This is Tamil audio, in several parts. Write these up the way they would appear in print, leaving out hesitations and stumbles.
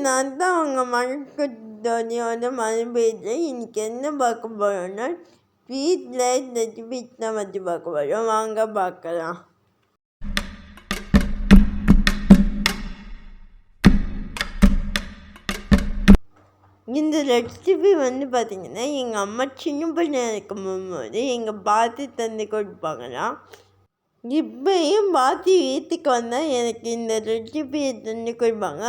நான் தான் அவங்க மனக்குத்தோனியோட மழை பெய்யுது. இன்னைக்கு என்ன பார்க்க போகிறோன்னா வீட்டில் ரெசிபிஸ் தான் வச்சு பார்க்க போகிறோம். வாங்க பார்க்கலாம். இந்த ரெசிபி பார்த்திங்கன்னா எங்கள் அம்மா சின்ன பிள்ளையா இருக்கும் போது எங்கள் பாத்தி தந்து கொடுப்பாங்களாம். இப்பயும் பாத்தி வீட்டுக்கு வந்தால் எனக்கு இந்த ரெசிபியை தந்து கொடுப்பாங்க.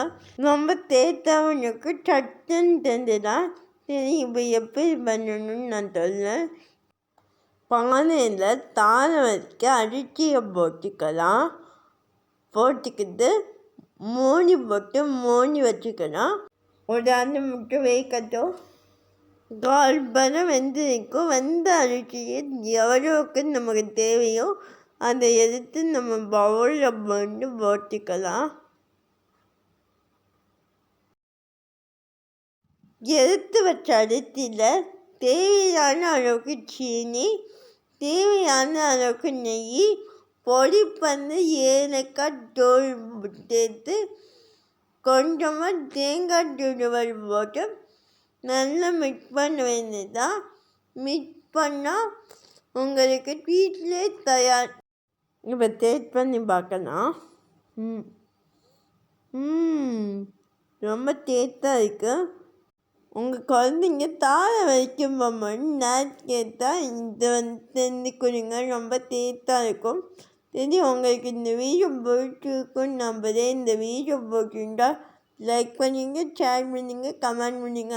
ரொம்ப டேஸ்ட்டாகவும் இருக்கும். சட்டுன்னு தந்துதான். சரி, இப்போ எப்படி பண்ணணும்னு நான் சொல்லேன். பானையில் தாளம் வச்சுக்க அரிசியை போட்டுக்கலாம். போட்டுக்கிட்டு மூடி வச்சுக்கலாம். ஒரு 5 முட்டை வேகட்டும். 1/4 பதம் வெந்திருக்கும். வெந்த அரிசியை எவ்வளோக்கு நமக்கு தேவையோ அதை எடுத்து நம்ம பவுலில் போட்டுக்கலாம். எடுத்து வச்ச அரிசியில் தேவையான அளவுக்கு சீனி, தேவையான அளவுக்கு நெய், பொடி பண்ணி ஏலக்காய் தோல் சேர்த்து கொஞ்சமாக தேங்காய் துருவல் போட்டு நல்லா மிக்ஸ் பண்ண வேண்டியதுதான். மிக்ஸ் பண்ணால் உங்களுக்கு வீட்டிலே தயார். இப்போ டேஸ்ட் பண்ணி பார்க்கலாம். ரொம்ப டேஸ்ட்டாக இருக்குது. உங்கள் குழந்தைங்க தாளம் வைக்கும் போது நேரத்து கேட்டால் இதை செஞ்சு கொடுங்க. ரொம்ப டேஸ்ட்டாக இருக்கும். சரி, உங்களுக்கு இந்த வீடியோ பிடிச்சிருக்குன்னு நம்புறேன். இந்த வீடியோ பிடிச்சிருந்தா லைக் பண்ணுங்க, ஷேர் பண்ணுங்க, கமெண்ட் பண்ணுங்க.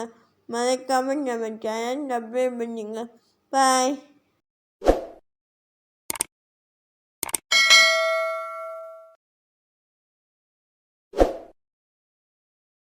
மறக்காமல் நம்ம சேனல் சப்ஸ்கிரைப் பண்ணுங்க. பாய்.